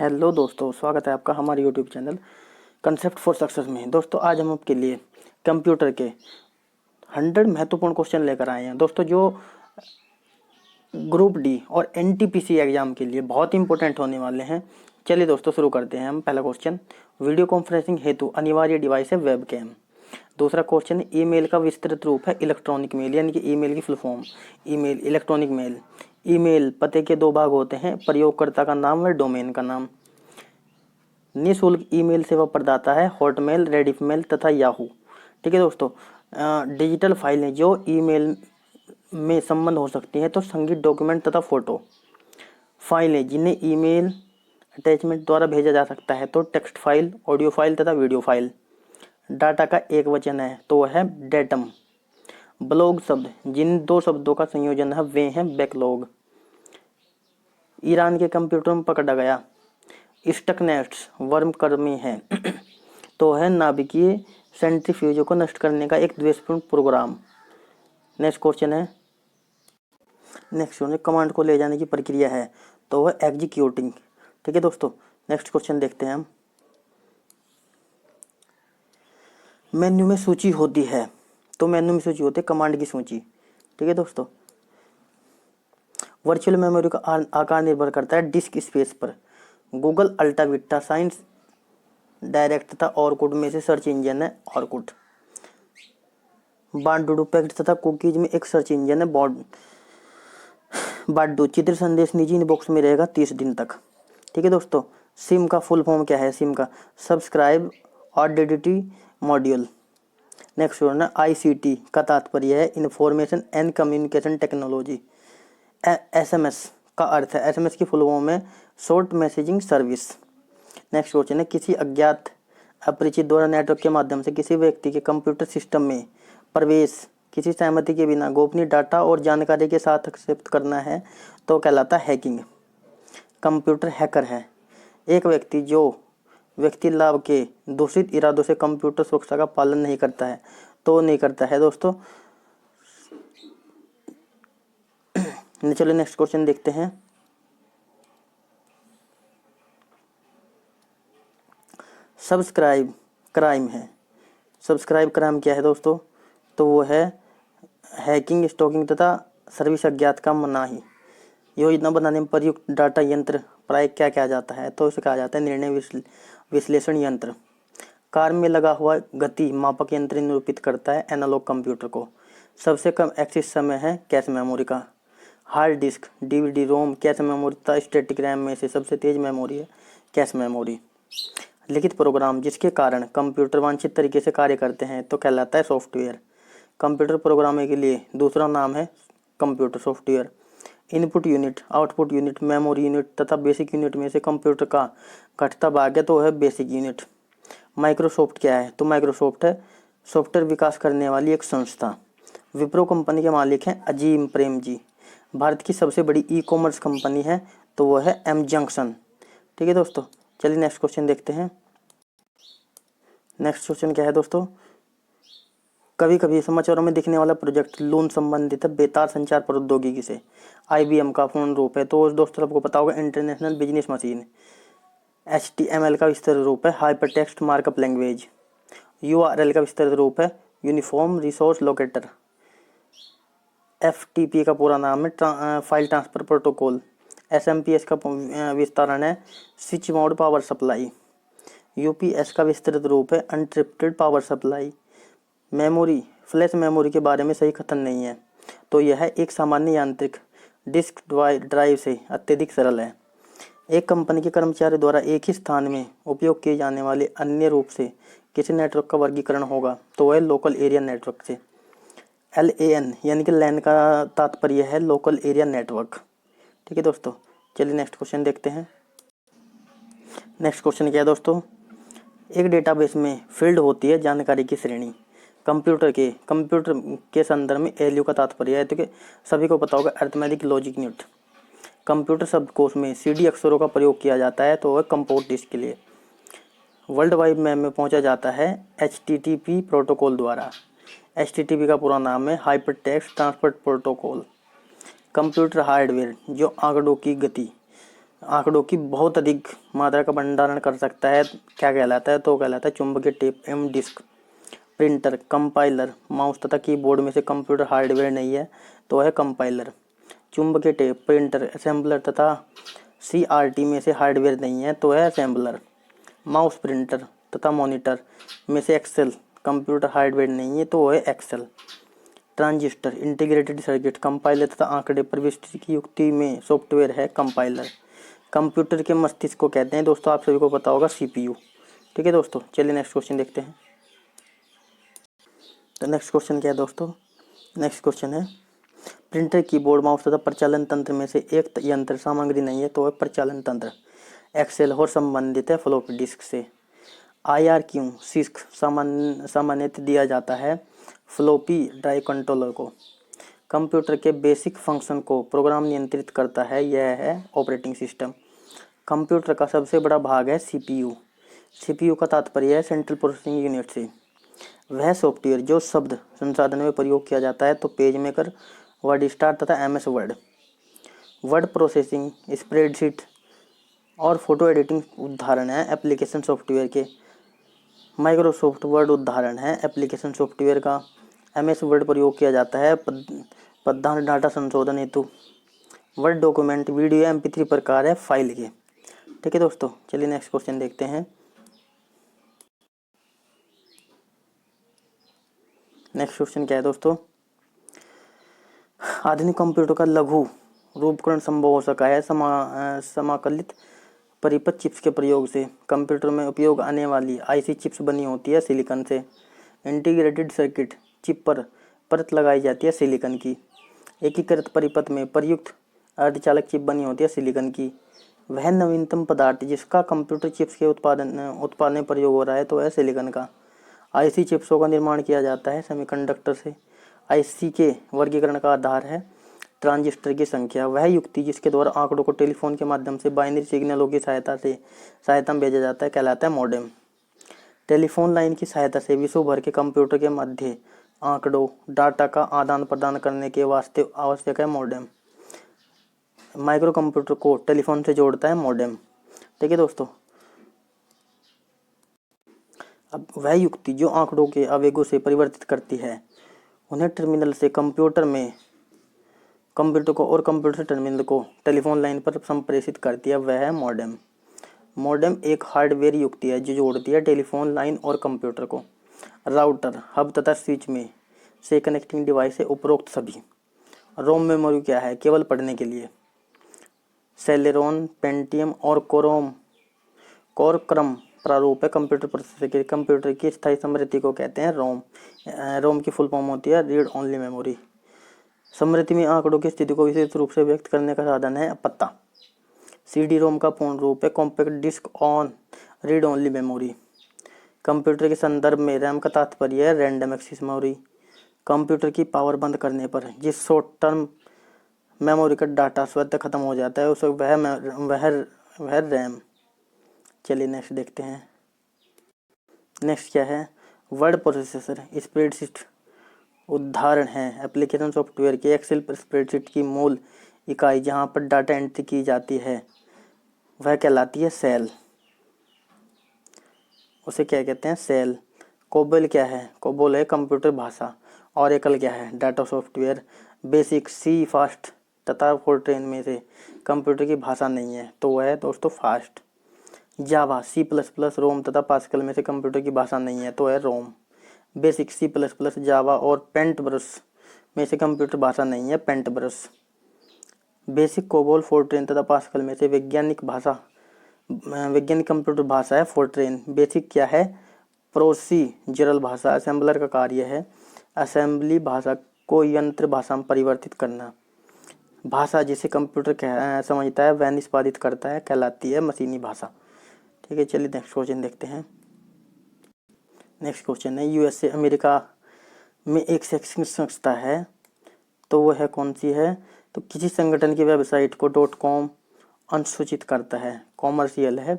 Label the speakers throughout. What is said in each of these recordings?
Speaker 1: Hello दोस्तों, स्वागत है आपका हमारे YouTube channel concept for success में। दोस्तों आज हम आपके लिए कंप्यूटर के 100 महत्वपूर्ण क्वेश्चन लेकर आए हैं दोस्तों, जो ग्रुप डी और एनटीपीसी एग्जाम के लिए बहुत इंपॉर्टेंट होने वाले हैं। चलिए दोस्तों शुरू करते हैं हम। पहला क्वेश्चन, वीडियो कॉन्फ्रेंसिंग हेतु अनिवार्य डिवाइस है वेब कैम। दूसरा क्वेश्चन, ईमेल का विस्तृत रूप है इलेक्ट्रॉनिक मेल, यानी कि ईमेल की full form email, electronic mail. Email पते के 2 भाग होते हैं, प्रयोगकर्ता का नाम व डोमेन का नाम। निःशुल्क ईमेल सेवा प्रदाता है हॉटमेल, रेडिफमेल तथा याहू। ठीक है दोस्तों, डिजिटल फाइलें जो ईमेल में संबंध हो सकती हैं तो संगीत, डॉक्यूमेंट तथा फोटो। फाइलें जिन्हें ईमेल अटैचमेंट द्वारा भेजा जा सकता है तो टेक्स्ट फाइल, ऑडियो फाइल तथा वीडियो फाइल। डाटा का एक वचन है तो वह है डेटम। ब्लॉग शब्द जिन 2 शब्दों का संयोजन है वे हैं बैकलॉग। ईरान के कंप्यूटर में पकड़ा गया स्टकनेट्स वर्म कर्मी है तो है नाभिकीय सेंट्रीफ्यूजों को नष्ट करने का एक द्वेषपूर्ण प्रोग्राम। नेक्स्ट क्वेश्चन है, कमांड को ले जाने की प्रक्रिया है तो वह एग्जीक्यूटिंग। ठीक है दोस्तों, नेक्स्ट क्वेश्चन देखते हैं हम। मेन्यू में सूची होती है तो मेन्यू में सूची होती है कमांड की सूची। ठीक है दोस्तों, वर्चुअल मेमोरी का आकार निर्भर करता है डिस्क स्पेस पर। गूगल, अल्टा विटा, साइंस डायरेक्ट तथा ऑरकुट में से सर्च इंजन है ऑरकुट। बाडू पैकेट तथा कुकीज में एक सर्च इंजन है बाडू। चित्र संदेश निजी इनबॉक्स में रहेगा 30 दिन तक। ठीक है दोस्तों, सिम का फुल फॉर्म क्या है? सिम का सब्सक्राइब ऑडिडिटी मॉड्यूल। नेक्स्ट वन है, आईसीटी का तात्पर्य है information and communication technology. SMS का अर्थ है, एसएमएस की फुल फॉर्म है short messaging service. Next question है, किसी अज्ञात अपरिचित द्वारा नेटवर्क के माध्यम से किसी व्यक्ति के कंप्यूटर सिस्टम में प्रवेश किसी सहमति के बिना गोपनीय डाटा और जानकारी के साथ एक्सेप्ट करना है तो कहलाता है हैकिंग। कंप्यूटर हैकर है एक व्यक्ति जो व्यक्ति लाभ के दूषित इरादों से कंप्यूटर सुरक्षा का पालन नहीं करता है तो नहीं करता है दोस्तों। चलिए नेक्स्ट क्वेश्चन देखते हैं। सब्सक्राइब क्राइम है। सब्सक्राइब क्राइम क्या है दोस्तों? तो वो है हैकिंग, स्टॉकिंग तथा सर्विस अज्ञात का मनाही। योजना बनाने में प्रयुक्त डाटा यंत्र प्राय क्या कहा जाता है? तो इसे कहा जाता है निर्णय विश्लेषण यंत्र। कार में लगा हुआ गति मापक यंत्र निरूपित करता है एनालॉग कंप्यूटर को। सबसे कम एक्सेस समय है कैश मेमोरी का। हार्ड डिस्क, डीवीडी, रोम, कैश मेमोरी तथा स्टैटिक रैम में से सबसे तेज मेमोरी है कैश मेमोरी। लिखित प्रोग्राम जिसके कारण कंप्यूटर वांछित तरीके से कार्य करते हैं तो कहलाता है सॉफ्टवेयर। कंप्यूटर प्रोग्रामिंग के लिए दूसरा नाम है computer software. Input unit, output unit, memory unit तथा बेसिक यूनिट में से कंप्यूटर का घटता भाग है तो है बेसिक यूनिट। माइक्रोसॉफ्ट क्या है? तो माइक्रोसॉफ्ट है सॉफ्टवेयर विकास करने वाली एक संस्था। विप्रो कंपनी के मालिक हैं अजीम प्रेम जी। भारत की सबसे बड़ी ई कॉमर्स कंपनी है तो वह है एम जंक्शन। ठीक है दोस्तों, चलिए नेक्स्ट क्वेश्चन देखते हैं। नेक्स्ट क्वेश्चन क्या है दोस्तों? कभी कभी समाचारों में दिखने वाला प्रोजेक्ट लून संबंधित है बेतार संचार प्रौद्योगिकी से। आईबीएम का पूर्ण रूप है तो दोस्तों आपको पता होगा इंटरनेशनल बिजनेस मशीन। एचटीएमएल का विस्तृत रूप है हाइपरटेक्स्ट मार्कअप लैंग्वेज। यूआरएल का विस्तृत रूप है यूनिफॉर्म रिसोर्स लोकेटर। एफटीपी का पूरा नाम है फाइल ट्रांसफर प्रोटोकॉल। एसएमपीएस का विस्तारण है switch mode power supply. UPS का विस्तृत रूप है uninterrupted power supply. Memory, flash memory के बारे में सही कथन नहीं है तो यह एक सामान्य यांत्रिक डिस्क ड्राइव से अत्यधिक सरल है। एक कंपनी के कर्मचारी द्वारा एक ही स्थान में उपयोग किए जाने वाले अन्य रूप से किसी नेटवर्क का वर्गीकरण होगा तो वह लोकल एरिया नेटवर्क से। LAN यानी कि लैन का तात्पर्य है लोकल एरिया नेटवर्क। ठीक है दोस्तों, चलिए नेक्स्ट क्वेश्चन देखते हैं। नेक्स्ट क्वेश्चन क्या है दोस्तों? एक डेटाबेस में फील्ड होती है जानकारी की श्रेणी। कंप्यूटर के संदर्भ में एलयू का तात्पर्य है तो कि सभी को पता होगा अरिथमेटिक लॉजिक यूनिट। कंप्यूटर शब्दकोश में सीडी अक्षरों का प्रयोग किया जाता है तो वह कंपोर्ट डिस्क के लिए। वर्ल्ड वाइड वेब में पहुंचा जाता है HTTP प्रोटोकॉल द्वारा। HTTP का पूरा नाम है hypertext transport protocol. Computer hardware जो आंकड़ों की गति आंकड़ों की बहुत अधिक मात्रा का भंडारण कर सकता है, क्या कहलाता है? तो कहलाता है चुंबकीय टेप एवं डिस्क। प्रिंटर, कंपाइलर, माउस तथा कीबोर्ड में से कंप्यूटर हार्डवेयर नहीं है तो है कंपाइलर। चुंबकीय टेप, प्रिंटर, असेंबलर तथा सीआरटी में से हार्डवेयर नहीं है तो है असेंबलर। माउस, प्रिंटर तथा मॉनिटर में से एक्सेल कंप्यूटर हार्डवेयर नहीं है तो है excel. Transistor, integrated circuit, compiler तथा आंकड़े प्रविष्टि की युक्ति में सॉफ्टवेयर है कंपाइलर। कंप्यूटर के मस्तिष्क को कहते हैं दोस्तों, आप सभी को पता होगा, सीपीयू। ठीक है दोस्तों, चलिए नेक्स्ट क्वेश्चन देखते हैं। तो नेक्स्ट क्वेश्चन क्या है दोस्तों? नेक्स्ट क्वेश्चन है, प्रिंटर, कीबोर्ड, माउस तथा प्रचालन तंत्र में से एक यंत्र सामग्री नहीं है तो है प्रचालन तंत्र। एक्सेल और संबंधित है फ्लॉपी डिस्क से। IRQ सिस्क सामान्यतः दिया जाता है फ्लॉपी ड्राइव कंट्रोलर को। कंप्यूटर के बेसिक फंक्शन को प्रोग्राम नियंत्रित करता है, यह है ऑपरेटिंग सिस्टम। कंप्यूटर का सबसे बड़ा भाग है सीपीयू। सीपीयू का तात्पर्य है सेंट्रल प्रोसेसिंग यूनिट से। वह सॉफ्टवेयर जो शब्द संसाधन में प्रयोग किया जाता है तो पेज मेकर, वर्ड स्टार तथा MS word. Word processing, spreadsheet और फोटो एडिटिंग उदाहरण है एप्लीकेशन सॉफ्टवेयर के। माइक्रोसॉफ्ट वर्ड उदाहरण है एप्लीकेशन सॉफ्टवेयर का। MS वर्ड प्रयोग किया जाता है पद्धांत डाटा संशोधन हेतु। वर्ड डॉक्यूमेंट, वीडियो, MP3 प्रकार है फाइल के। ठीक है दोस्तों, चलिए नेक्स्ट क्वेश्चन देखते हैं। नेक्स्ट क्वेश्चन क्या है दोस्तों? आधुनिक कंप्यूटर का लघु रूपकरण संभव हो सका है समाकलित परिपथ चिप्स के प्रयोग से। कंप्यूटर में उपयोग आने वाली IC चिप्स बनी होती है सिलिकॉन से। इंटीग्रेटेड सर्किट चिप पर परत लगाई जाती है सिलिकॉन की। एकीकृत परिपथ में प्रयुक्त अर्धचालक चिप बनी होती है सिलिकॉन की। वह नवीनतम पदार्थ जिसका कंप्यूटर चिप्स के उत्पादन में प्रयोग हो रहा है तो है सिलिकॉन का। IC चिप्सों का निर्माण किया जाता है सेमीकंडक्टर से। IC के वर्गीकरण का आधार है ट्रांजिस्टर की संख्या। वह युक्ति जिसके द्वारा आंकड़ों को टेलीफोन के माध्यम से बाइनरी सिग्नलों की सहायता में भेजा जाता है कहलाता है मॉडेम। टेलीफोन लाइन की सहायता से विश्व भर के कंप्यूटर के मध्य आंकड़ों डाटा का आदान प्रदान करने के वास्ते आवश्यक है मॉडेम। माइक्रो कंप्यूटर को टेलीफोन से जोड़ता है मॉडेम। ठीक है दोस्तों, अब वह युक्ति जो आंकड़ों के आवेगों से परिवर्तित करती है उन्हें टर्मिनल से कंप्यूटर को और कंप्यूटर से टर्मिनल को टेलीफोन लाइन पर संप्रेषित करती है, वह है मॉडेम। मॉडेम एक हार्डवेयर युक्ति है जो जोड़ती है टेलीफोन लाइन और कंप्यूटर को। राउटर, हब तथा स्विच में से कनेक्टिंग डिवाइस है उपरोक्त सभी। रोम मेमोरी क्या है? केवल पढ़ने के लिए। सेलेरॉन, पेंटियम और कोर क्रम प्रारूप है कंप्यूटर प्रोसेसर के। कंप्यूटर की स्थायी स्मृति को कहते हैं रोम। रोम की फुल फॉर्म होती है रीड ओनली मेमोरी। स्मृति में आंकड़ों की स्थिति को विशेष रूप से व्यक्त करने का साधन है पता। CD-ROM का पूर्ण रूप है compact disc on read only memory. Computer के संदर्भ में रैम का तात्पर्य है रैंडम एक्सेस मेमोरी। कंप्यूटर की पावर बंद करने पर जिस शॉर्ट टर्म मेमोरी का डाटा स्वतः खत्म हो जाता है उसे वह रैम। चलिए नेक्स्ट देखते हैं। नेक्स्ट क्या है? वर्ड प्रोसेसर, स्प्रेडशीट उदाहरण है एप्लीकेशन सॉफ्टवेयर के। एक्सेल स्प्रेडशीट की मूल इकाई जहां पर डाटा एंट्री की जाती है वह कहलाती है सेल। उसे क्या कहते हैं? सेल। कोबोल क्या है? कोबोल है कंप्यूटर भाषा। ऑरेकल क्या है? Data software. बेसिक, सी, फास्ट तथा फोर्ट्रेन में से कंप्यूटर की भाषा नहीं है तो वह है दोस्तों फास्ट। जावा, C++, रोम तथा पास्कल में से कंप्यूटर की भाषा नहीं है तो है रोम। बेसिक, C++, जावा और पेंटब्रश में से कंप्यूटर भाषा नहीं है पेंटब्रश। बेसिक, कोबोल, फोर्ट्रेन तथा पास्कल में से वैज्ञानिक कंप्यूटर भाषा है फोर्ट्रेन। बेसिक क्या है? प्रोसीजरल भाषा। असेंबलर का कार्य है असेंबली भाषा को यंत्र भाषा में परिवर्तित करना। भाषा जिसे कंप्यूटर समझता है वह निष्पादित करता है कहलाती है मशीनी भाषा। ठीक है, चलिए नेक्स्ट क्वेश्चन देखते हैं। नेक्स्ट क्वेश्चन है, USA अमेरिका में एक शैक्षणिक संस्था है तो वह है कौन सी है? तो किसी संगठन की वेबसाइट को .com अनुसूचित करता है। कॉमर्शियल है।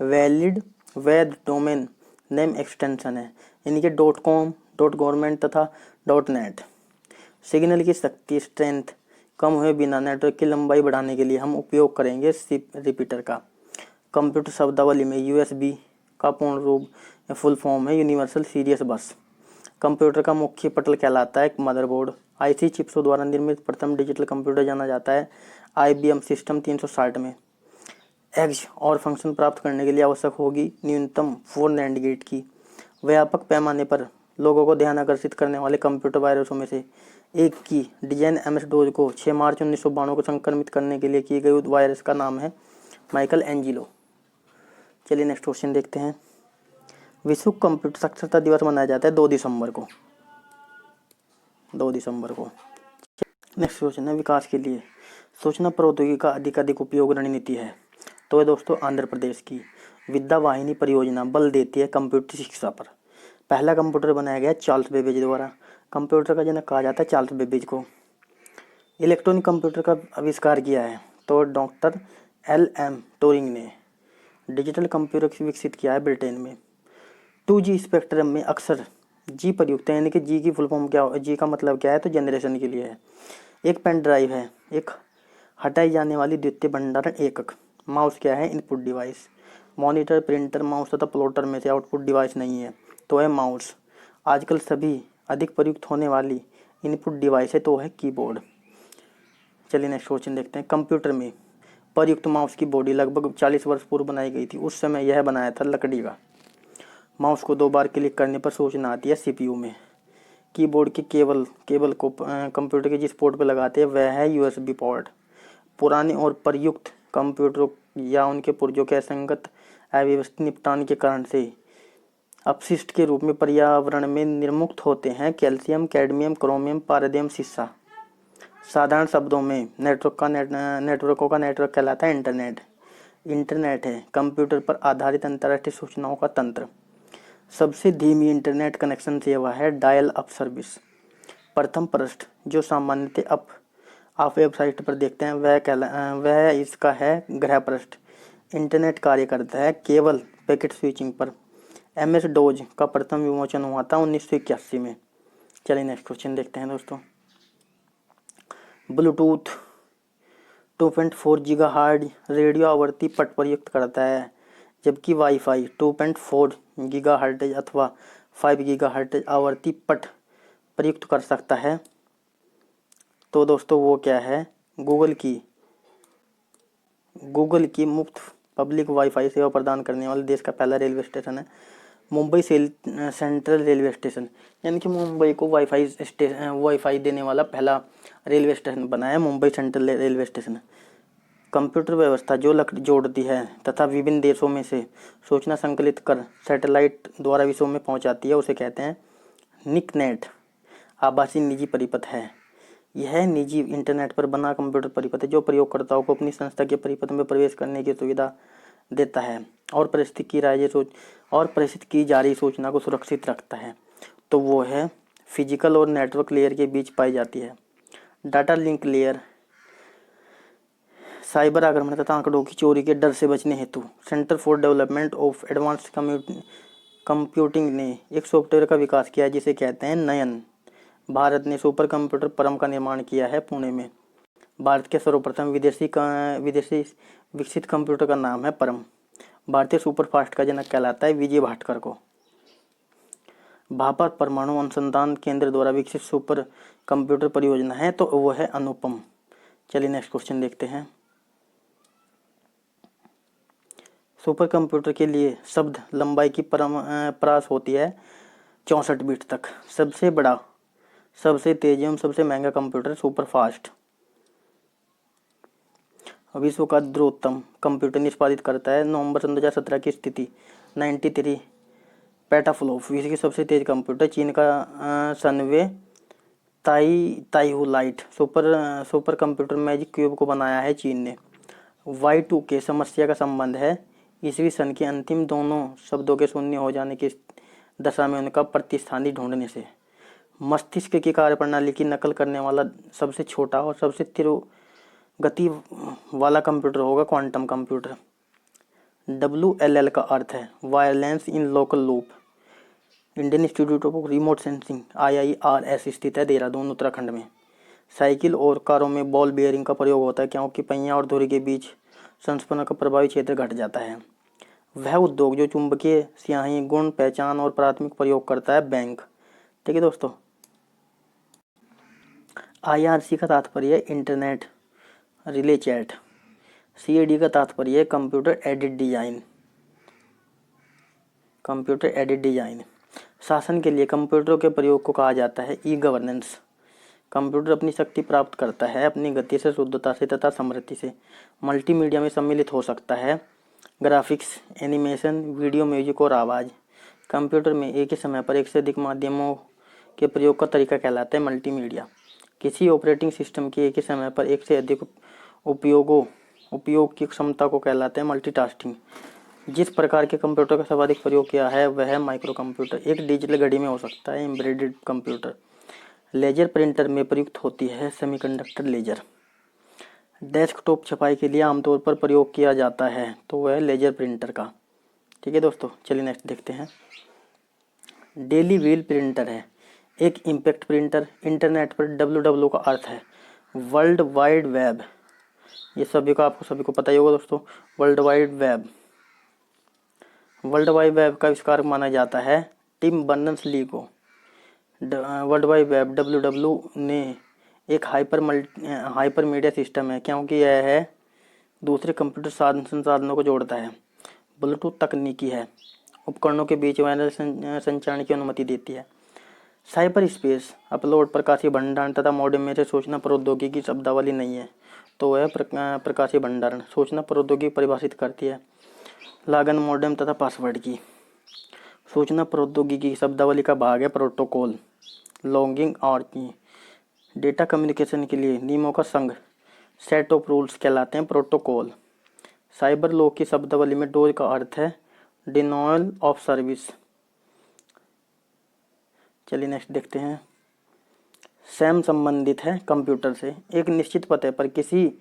Speaker 1: वैलिड वैध डोमेन नेम एक्सटेंशन है। इनके .com, .government तथा .net। सिग्नल की शक्ति, स्ट्रेंथ, कम हुए बिना नेटवर्क की लंबाई बढ़ाने के लिए हम उपयोग करेंगे सिप रिपीटर का। कंप्यूटर शब्दावली में यूएसबी का पूर्ण रूप या फुल फॉर्म है यूनिवर्सल सीरियस बस। कंप्यूटर का मुख्य पटल कहलाता है मदरबोर्ड। आईसी चिप्सों द्वारा निर्मित प्रथम डिजिटल कंप्यूटर जाना जाता है IBM सिस्टम 360 में। एग्ज और फंक्शन प्राप्त करने के लिए आवश्यक होगी न्यूनतम 4 NAND गेट की। व्यापक पैमाने पर लोगों को ध्यान आकर्षित करने वाले कंप्यूटर वायरसों में से एक की डिजाइन MS डोज को 6 मार्च 1992 को संक्रमित करने के लिए की गई वायरस का नाम है माइकल एंजिलो। चलिए नेक्स्ट क्वेश्चन देखते हैं। विश्व कंप्यूटर साक्षरता दिवस मनाया जाता है 2 दिसंबर को। 2 दिसंबर को। नेक्स्ट क्वेश्चन है विकास के लिए सूचना प्रौद्योगिकी का अधिक उपयोग रणनीति है। तो है दोस्तों आंध्र प्रदेश की विद्या वाहिनी परियोजना बल देती है कंप्यूटर शिक्षा पर। पहला कंप्यूटर बनाया गया चार्ल्स बेबेज द्वारा। कंप्यूटर का जनक कहा जाता है चार्ल्स बेबेज को। इलेक्ट्रॉनिक कंप्यूटर का आविष्कार किया है तो डॉक्टर LM टूरिंग ने। डिजिटल कंप्यूटर विकसित किया है ब्रिटेन में। 2G स्पेक्ट्रम में अक्सर जी प्रयुक्त है, यानी कि जी की फुल फॉर्म क्या, जी का मतलब क्या है तो जनरेशन के लिए है। एक पेन ड्राइव है, एक हटाई जाने वाली द्वितीय भंडारण एकक। माउस क्या है, input device. Monitor, printer, mouse तथा प्लॉटर में से आउटपुट डिवाइस नहीं है तो है माउस। आजकल सभी अधिक प्रयुक्त होने वाली इनपुट डिवाइस है तो है कीबोर्ड। चलिए नेक्स्ट क्वेश्चन देखते हैं। कंप्यूटर में प्रयुक्त माउस की बॉडी लगभग 40 वर्ष पूर्व बनाई गई थी। उस समय यह बनाया था लकड़ी का। माउस को 2 बार क्लिक करने पर सूचना आती है CPU में। कीबोर्ड के केबल को कंप्यूटर के जिस पोर्ट पर लगाते हैं वह है USB पोर्ट। पुराने और प्रयुक्त कंप्यूटरों या उनके पुर्जों के असंगत अव्यवस्थित निपटान के कारण से अपशिष्ट के रूप में पर्यावरण में निर्मुक्त होते हैं कैल्शियम, कैडमियम, क्रोमियम, पारदियम, सीसा। साधारण शब्दों में नेटवर्कों का नेटवर्क कहलाता है इंटरनेट। इंटरनेट है कंप्यूटर पर आधारित अंतर्राष्ट्रीय सूचनाओं का तंत्र। सबसे धीमी इंटरनेट कनेक्शन सेवा है डायल अप सर्विस। प्रथम पृष्ठ जो सामान्यतः आप वेबसाइट पर देखते हैं वह इसका है गृह पृष्ठ। इंटरनेट कार्य करता है केवल पैकेट स्विचिंग पर। MS डोज का प्रथम विमोचन हुआ था 1981 में। चलिए नेक्स्ट क्वेश्चन देखते हैं दोस्तों। ब्लूटूथ 2.4 GHz रेडियो आवृत्ति पट प्रयुक्त करता है, जबकि वाईफाई 2.4 GHz अथवा 5 GHz आवृत्ति पट प्रयुक्त कर सकता है। तो दोस्तों वो क्या है, गूगल की मुफ्त पब्लिक वाईफाई सेवा प्रदान करने वाले देश का पहला रेलवे स्टेशन है मुंबई सेंट्रल रेलवे स्टेशन। यानी कि मुंबई को वाईफाई देने वाला पहला रेलवे स्टेशन बना है Mumbai central railway station. Computer व्यवस्था जो लकड़ी जोड़ती है तथा विभिन्न देशों में से सूचना संकलित कर सैटेलाइट द्वारा विश्व में पहुंचाती है उसे कहते हैं निकनेट। आभासी निजी परिपथ है। यह निजी इंटरनेट पर बना कंप्यूटर परिपथ है जो प्रयोगकर्ताओं को अपनी संस्था के परिपथ में प्रवेश करने की सुविधा देता है और प्रेषित की जा रही सूचना को सुरक्षित रखता है। तो वो है फिजिकल और नेटवर्क लेयर के बीच पाई जाती है। डाटा लिंक लेयर साइबर आक्रमण तथा आंकड़ों की चोरी के डर से बचने हेतु centre for development of advanced computing ने एक सॉफ्टवेयर का विकास किया है जिसे कहते हैं नयन। भारत ने सुपर कंप्यूटर परम का निर्माण किया है पुणे में। भारत के सर्वप्रथम विदेशी विकसित कंप्यूटर का नाम है परम। भारतीय सुपरफास्ट का जनक कहलाता है विजय भाटकर को। भाभा परमाणु अनुसंधान केंद्र द्वारा विकसित सुपर कंप्यूटर परियोजना है तो वो है अनुपम। चलिए नेक्स्ट क्वेश्चन देखते हैं। सुपर कंप्यूटर के लिए शब्द लंबाई की परास होती है 64 बिट तक। सबसे बड़ा, सबसे तेज एवं सबसे महंगा कंप्यूटर सुपर फास्ट। विश्व का द्रुततम कंप्यूटर निष्पादित करता है नवंबर 2017 की स्थिति 93 पेटाफ्लॉप। विश्व की सबसे तेज कंप्यूटर चीन का Sunway TaihuLight supercomputer magic cube को बनाया है चीन ने। Y2K समस्या का संबंध है ईस्वी सन के अंतिम दोनों शब्दों के शून्य हो जाने की दशा में उनका प्रतिस्थानी ढूंढने से। मस्तिष्क की कार्यप्रणाली की नकल करने वाला सबसे छोटा और सबसे तीव्र गति वाला कंप्यूटर होगा क्वांटम कंप्यूटर। WLL का अर्थ है wireless in local loop. Indian institute of remote sensing IIRS स्थित है देहरादून उत्तराखंड में। साइकिल और कारों में बॉल बेयरिंग का प्रयोग होता है क्योंकि पहिया और धुरी के बीच संस्पंदन का प्रभावी क्षेत्र घट जाता है। वह उद्योग जो चुंबकीय स्याही गुण पहचान और प्राथमिक प्रयोग करता है बैंक। ठीक है दोस्तों। IRC का तात्पर्य है इंटरनेट रिले चैट। CAD का तात्पर्य है computer aided design. Computer aided design. शासन के लिए कंप्यूटरों के प्रयोग को कहा जाता है ई गवर्नेंस। कंप्यूटर अपनी शक्ति प्राप्त करता है अपनी गति से, शुद्धता से तथा समृद्धि से। मल्टीमीडिया में सम्मिलित हो सकता है ग्राफिक्स, एनिमेशन, वीडियो, म्यूजिक और आवाज़। कंप्यूटर में एक ही समय पर एक से अधिक माध्यमों के प्रयोग का तरीका कहलाता है मल्टीमीडिया। किसी ऑपरेटिंग सिस्टम के एक ही समय पर एक से अधिक उपयोग की क्षमता को कहलाते हैं मल्टीटास्किंग। जिस प्रकार के कंप्यूटर का सर्वाधिक प्रयोग किया है वह है माइक्रो कंप्यूटर। एक डिजिटल घड़ी में हो सकता है एम्बेडेड कंप्यूटर। लेजर प्रिंटर में प्रयुक्त होती है सेमीकंडक्टर लेजर। डेस्कटॉप छपाई के लिए आमतौर पर प्रयोग किया जाता है तो वह है लेजर प्रिंटर का। ठीक है दोस्तों, चलिए नेक्स्ट देखते हैं। डेली व्हील प्रिंटर है एक इम्पैक्ट प्रिंटर। इंटरनेट पर WWW का अर्थ है वर्ल्ड वाइड वेब। ये आपको सभी को पता ही होगा दोस्तों। वर्ल्ड वाइड वेब का आविष्कार माना जाता है टिम बर्नर्स-ली को। वर्ल्ड वाइड वेब WWW ने एक हाइपर मीडिया सिस्टम है क्योंकि यह है दूसरे कंप्यूटर संसाधनों को जोड़ता है। ब्लूटूथ तकनीकी है, उपकरणों के बीच वायरलेस संचार की अनुमति देती है। साइबर स्पेस अपलोड प्रकाशीय भंडारण तथा मॉडेम में से सूचना प्रौद्योगिकी की शब्दावली नहीं है तो वह प्रकाशीय भंडारण सूचना प्रौद्योगिकी परिभाषित करती है। लागन मॉडेम तथा पासवर्ड की सूचना प्रौद्योगिकी की शब्दावली का भाग है। प्रोटोकॉल लॉगिंग और डेटा कम्युनिकेशन के लिए नियमों का संघ सेट ऑफ रूल्स कहलाते हैं प्रोटोकॉल। साइबर लॉ की शब्दावली में डोज का अर्थ है डिनायल ऑफ सर्विस। चलिए नेक्स्ट देखते हैं। सैम संबंधित है कंप्यूटर से। एक निश्चित पते पर किसी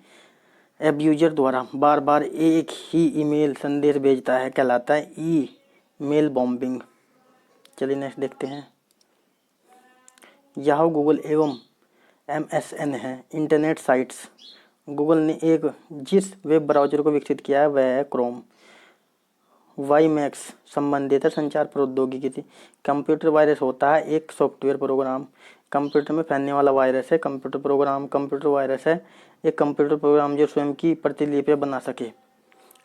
Speaker 1: एब्यूजर द्वारा बार बार एक ही ईमेल संदेश भेजता है कहलाता है ईमेल बॉम्बिंग। चलिए नेक्स्ट देखते हैं। याहू, गूगल एवं MSN है इंटरनेट साइट्स। गूगल ने जिस वेब ब्राउज़र को विकसित किया है वह है क्रोम। वाईमैक्स संबंधित है संचार प्रौद्योगिकी से। कंप्यूटर वायरस होता है एक सॉफ्टवेयर प्रोग्राम। कंप्यूटर में फैलने वाला वायरस है कंप्यूटर प्रोग्राम। कंप्यूटर वायरस है एक कंप्यूटर प्रोग्राम जो स्वयं की प्रतिलिपि बना सके।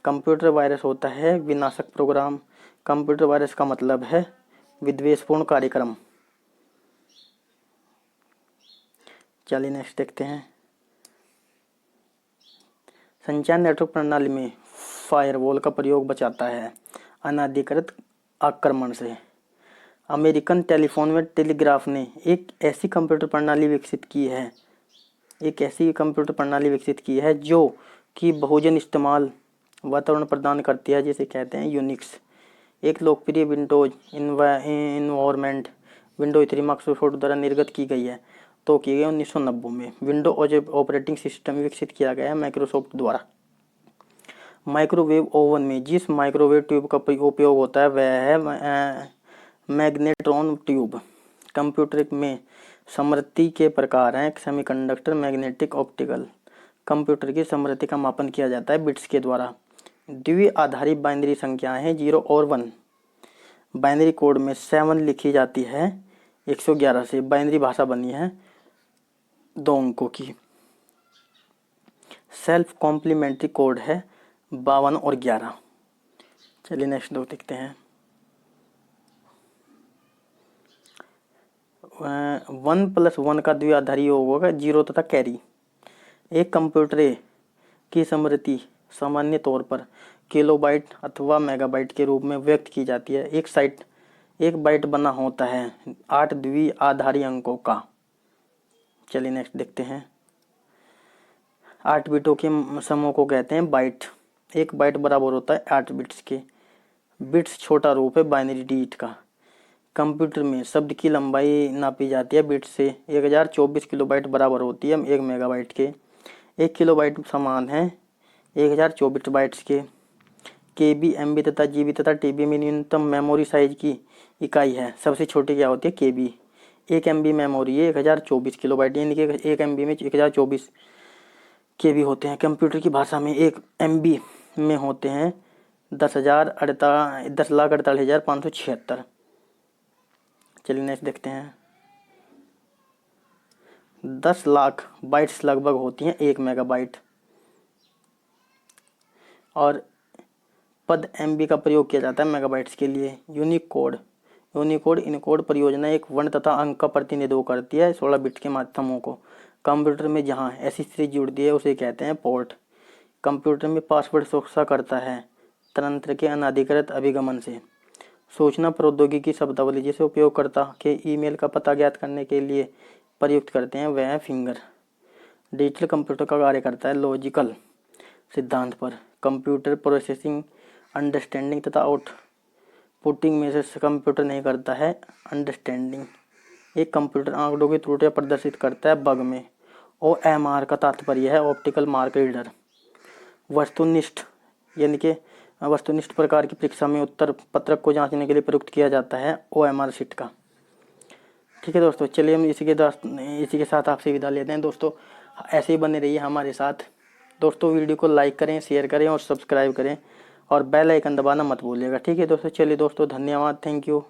Speaker 1: कंप्यूटर वायरस होता है विनाशक प्रोग्राम। कंप्यूटर वायरस का मतलब है विद्वेषपूर्ण कार्यक्रम। चलिए नेक्स्ट देखते हैं। संचार नेटवर्क प्रणाली में फायरवॉल का प्रयोग बचाता है अनाधिकृत आक्रमण से। अमेरिकन टेलीफोन व टेलीग्राफ ने एक ऐसी कंप्यूटर प्रणाली विकसित की है जो कि बहुजन इस्तेमाल वातावरण प्रदान करती है जिसे कहते हैं यूनिक्स। एक लोकप्रिय विंडोज इन्वायरमेंट विंडोज 3 माइक्रोसॉफ्ट द्वारा निर्गत की गई है तो की गई 1990 में। विंडोज ऑपरेटिंग सिस्टम विकसित किया गया है माइक्रोसॉफ्ट द्वारा। माइक्रोवेव ओवन में जिस माइक्रोवेव ट्यूब का उपयोग होता है वह है मैग्नेट्रॉन ट्यूब। कंप्यूटर में समृद्धि के प्रकार हैं सेमीकंडक्टर, मैग्नेटिक, ऑप्टिकल। कंप्यूटर की समृद्धि का मापन किया जाता है बिट्स के द्वारा। द्वि आधारित बाइनरी संख्याएं हैं 0 और 1। बाइनरी कोड में 7 लिखी जाती है 111 से। बाइनरी भाषा बनी है 2 अंकों की। सेल्फ कॉम्प्लीमेंट्री कोड है 52 और 11। चलिए नेक्स्ट दो देखते हैं। 1+1 का द्विआधारी योग होगा 0 तथा कैरी। एक कंप्यूटर की समृद्धि सामान्य तौर पर किलोबाइट अथवा मेगाबाइट के रूप में व्यक्त की जाती है। एक बाइट बना होता है 8 द्विआधारी अंकों का। चलिए नेक्स्ट देखते हैं। 8 बिटों के समूह को कहते हैं बाइट। एक बाइट बराबर होता है 8 बिट्स के। बिट्स छोटा रूप है बाइनरी डिजिट का। कंप्यूटर में शब्द की लंबाई नापी जाती है बिट्स से। 1024 किलोबाइट बराबर होती है 1 मेगाबाइट के। 1 किलोबाइट समान है 1024 बाइट्स के। KB, MB तथा GB तथा TB में न्यूनतम मेमोरी साइज की इकाई है। सबसे छोटी क्या होती है KB। 1 MB मेमोरी है 1024 किलोबाइट, यानी कि 1 MB में 1024 KB होते हैं। कंप्यूटर की भाषा में 1 MB में होते हैं 10,48,576। चलिए नेक्स्ट देखते हैं। 10 लाख बाइट्स लगभग होती हैं 1 मेगाबाइट। और पद MB का प्रयोग किया जाता है मेगाबाइट्स के लिए। यूनिकोड इनकोड परियोजना एक वर्ण तथा अंक का प्रतिनिधित्व करती है 16 बिट के माध्यमों को। कंप्यूटर में जहां ऐसी स्थिति जुड़ती है उसे कहते हैं पोर्ट। कंप्यूटर में पासवर्ड सुरक्षा करता है तंत्र के अनधिकृत अभिगमन से। सूचना प्रौद्योगिकी शब्दावली जिसे उपयोगकर्ता के ईमेल का पता ज्ञात करने के लिए प्रयुक्त करते हैं वह है फिंगर। डिजिटल कंप्यूटर का कार्य करता है लॉजिकल सिद्धांत पर। कंप्यूटर प्रोसेसिंग, अंडरस्टैंडिंग तथा आउटपुटिंग में से कंप्यूटर नहीं करता है अंडरस्टैंडिंग। एक कंप्यूटर आंकड़ों की त्रुटियां प्रदर्शित करता है बग में। OMR का तात्पर्य है ऑप्टिकल मार्क रीडर। वस्तुनिष्ठ यानी कि वस्तुनिष्ठ प्रकार की परीक्षा में उत्तर पत्रक को जांचने के लिए प्रयुक्त किया जाता है OMR शीट का। ठीक है दोस्तों, चलिए हम इसी के साथ आपसे विदा लेते हैं। दोस्तों ऐसे ही बने रहिए हमारे साथ। दोस्तों वीडियो को लाइक करें, शेयर करें और सब्सक्राइब करें और बेल आइकन दबाना मत भूलिएगा। ठीक है दोस्तों, चलिए दोस्तों, धन्यवाद, थैंक यू।